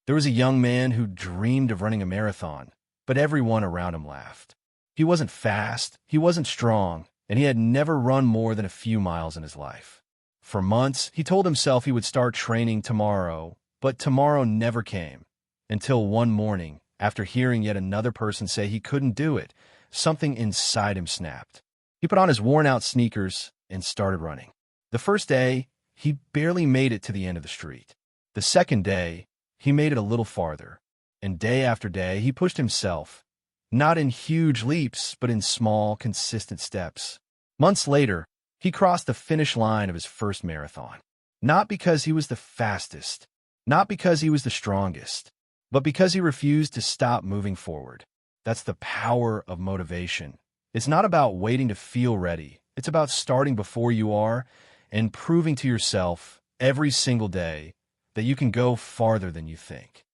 There was a young man who dreamed of running a marathon, but everyone around him laughed. He wasn't fast, he wasn't strong, and he had never run more than a few miles in his life. For months, he told himself he would start training tomorrow, but tomorrow never came. Until one morning, after hearing yet another person say he couldn't do it, something inside him snapped. He put on his worn-out sneakers and started running. The first day, he barely made it to the end of the street. The second day, he made it a little farther. And day after day, he pushed himself, not in huge leaps, but in small, consistent steps. Months later, he crossed the finish line of his first marathon. Not because he was the fastest, not because he was the strongest, but because he refused to stop moving forward. That's the power of motivation. It's not about waiting to feel ready. It's about starting before you are and proving to yourself every single day that you can go farther than you think.